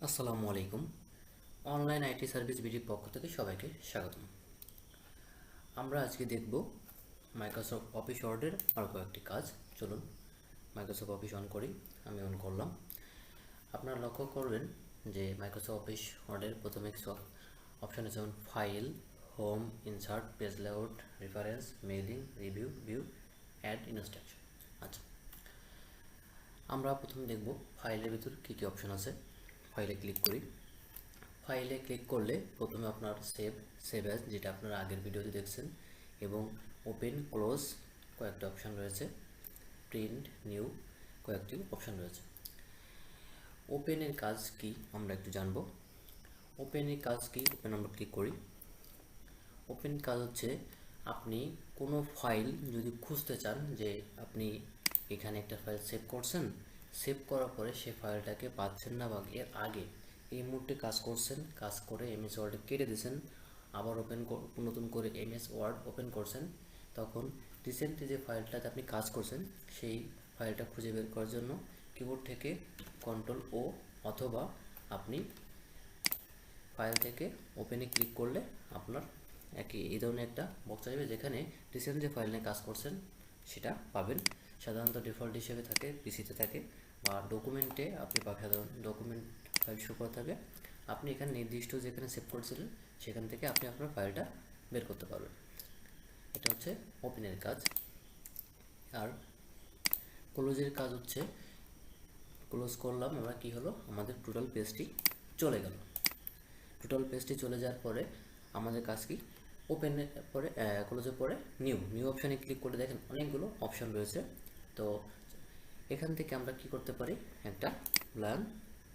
আসসালামু আলাইকুম। Online IT service বিডির পক্ষ থেকে সবাইকে স্বাগতম। আমরা আজকে দেখব মাইক্রোসফট অফিস ওয়ার্ডের আরও কয়েকটি কাজ। চলুন মাইক্রোসফট অফিস অন করি। আমি অন করলাম। আপনারা লক্ষ্য করবেন যে মাইক্রোসফট অফিস ওয়ার্ডের প্রথমে কিছু অপশন আছে, যেমন file, home, insert, page layout, reference, mailing, review, view, add, instruction. আচ্ছা, আমরা প্রথমে দেখব ফাইলের ভিতর কী কী অপশন আছে। ফাইলে ক্লিক করি। ফাইলে ক্লিক করলে প্রথমে আপনার সেভ অ্যাজ, যেটা আপনারা আগের ভিডিওতে দেখছেন, এবং ওপেন, ক্লোজ কয়েকটি অপশান রয়েছে, প্রিন্ট, নিউ কয়েকটি অপশান রয়েছে। ওপেনের কাজ কি আমরা একটু জানব। ওপেনের কাজ কি? ওপেন আমরা ক্লিক করি। ওপেন কাজ হচ্ছে, আপনি কোনো ফাইল যদি খুঁজতে চান, যে আপনি এখানে একটা ফাইল সেভ করছেন, সেভ করার পরে সে ফাইলটাকে পাচ্ছেন না, বা এর আগে এই মুহূর্তে কাজ করছেন, কাজ করে এমএস ওয়ার্ডে কেটে দিয়েছেন, আবার নতুন করে এমএস ওয়ার্ড ওপেন করছেন, তখন রিসেন্টলি যে ফাইলটাতে আপনি কাজ করছেন সেই ফাইলটা খুঁজে বের করার জন্য কিবোর্ড থেকে কন্ট্রোল ও, অথবা আপনি ফাইল থেকে ওপেনে ক্লিক করলে আপনার এই ধরনের একটা বক্স আসবে, যেখানে রিসেন্ট যে ফাইল নিয়ে কাজ করছেন সেটা পাবেন। সাধারণত ডিফল্ট হিসেবে থাকে, পিসিতে থাকে, বা ডকুমেন্টে আপনি সাধারণ ডকুমেন্ট ফাইল শো করা থাকে। আপনি এখানে নির্দিষ্ট যেখানে সেভ করেছিলেন সেখান থেকে আপনি আপনার ফাইলটা বের করতে পারবেন। এটা হচ্ছে ওপেনের কাজ। আর ক্লোজের কাজ হচ্ছে, ক্লোজ করলাম আমরা, কি হলো, আমাদের টোটাল পেজটি চলে গেল। টোটাল পেজটি চলে যাওয়ার পরে আমাদের কাজ কি, ওপেনের পরে ক্লোজের পরে নিউ অপশানে ক্লিক করে দেখেন অনেকগুলো অপশান রয়েছে। তো এখান থেকে আমরা কি করতে পারি, একটা ব্ল্যাঙ্ক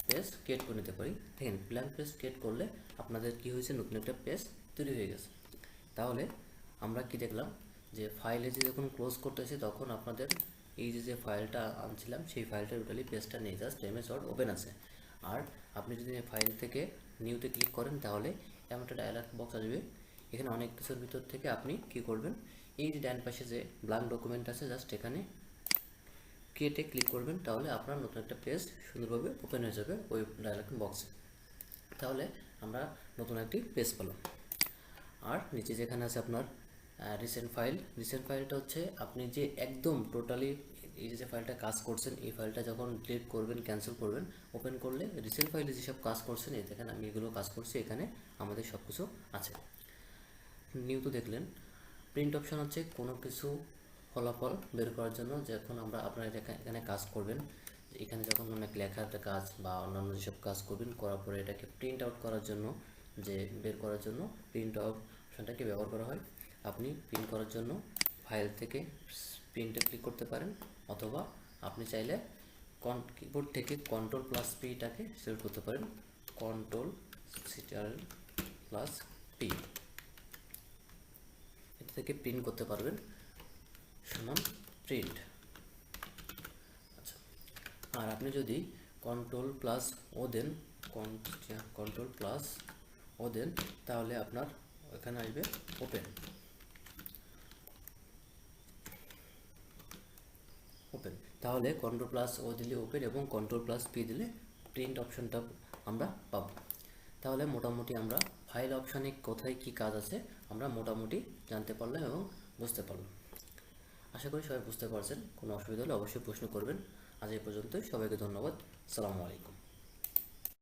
পেজ ক্রিয়েট করে নিতে পারি। দেখেন ব্ল্যাঙ্ক পেজ ক্রিয়েট করলে আপনাদের কি হয়েছে, নতুন একটা পেজ তৈরি হয়ে গেছে। তাহলে আমরা কি দেখলাম, যে ফাইলে যে যখন ক্লোজ করতেছি তখন আপনাদের এই যে ফাইলটা আনছিলাম সেই ফাইলটা টোটালি পেজটা নেই, জাস্ট এমএস ওয়ার্ড ওপেন আছে। আর আপনি যদি ফাইল থেকে নিউতে ক্লিক করেন তাহলে এমন একটা ডায়ালগ বক্স আসবে। এখানে অনেক কিছুর ভিতর থেকে আপনি কি করবেন, এই যে ডান পাশে যে ব্ল্যাঙ্ক ডকুমেন্ট আছে, জাস্ট এখানে ক্রিয়েটে ক্লিক করবেন, তাহলে আপনার নতুন একটা পেজ সুন্দরভাবে ওপেন হয়ে যাবে ওই ডায়ালগ বক্সে। তাহলে আমরা নতুন একটি পেজ পেলাম। আর নিচে যেখানে আছে আপনার রিসেন্ট ফাইলটা হচ্ছে আপনি যে একদম টোটালি এই যে ফাইলটা কাজ করছেন, এই ফাইলটা যখন ডিলিট করবেন, ক্যান্সেল করবেন, ওপেন করলে রিসেন্ট ফাইলে যেসব কাজ করছেন, এই দেখেন আমি এগুলো কাজ করছি, এখানে আমাদের সব কিছু আছে। নিউ তো দেখলেন। প্রিন্ট অপশান হচ্ছে কোনো কিছু ফলাফল বের করার জন্য, যখন আপনারা এখানে কাজ করবেন, এখানে যখন অনেক লেখার কাজ বা অন্যান্য যেসব কাজ করবেন, করার পরে এটাকে প্রিন্ট আউট করার জন্য, যে বের করার জন্য প্রিন্ট আউট অপশানটাকে ব্যবহার করা হয়। আপনি প্রিন্ট করার জন্য ফাইল থেকে প্রিন্টে ক্লিক করতে পারেন, অথবা আপনি চাইলে কিবোর্ড থেকে কন্ট্রোল+P-টাকে সিলেক্ট করতে পারেন। কন্ট্রোল+P এটা থেকে প্রিন্ট করতে পারবেন, সমান প্রিন্ট। আচ্ছা, আর আপনি যদি কন্ট্রোল+O দেন, কন্ট্রোল+O দেন, তাহলে আপনার এখানে আসবে ওপেন। তাহলে কন্ট্রোল+O দিলে ওপেন, এবং কন্ট্রোল+P দিলে প্রিন্ট অপশনটা আমরা পাবো। তাহলে মোটামুটি আমরা ফাইল অপশানে কোথায় কি কাজ আছে আমরা মোটামুটি জানতে পারলাম এবং বুঝতে পারলাম। আশা করি সবাই বুঝতে পারছেন। কোনো অসুবিধা হলে অবশ্যই প্রশ্ন করবেন। আজ এই পর্যন্তই। সবাইকে ধন্যবাদ। আসসালামু আলাইকুম।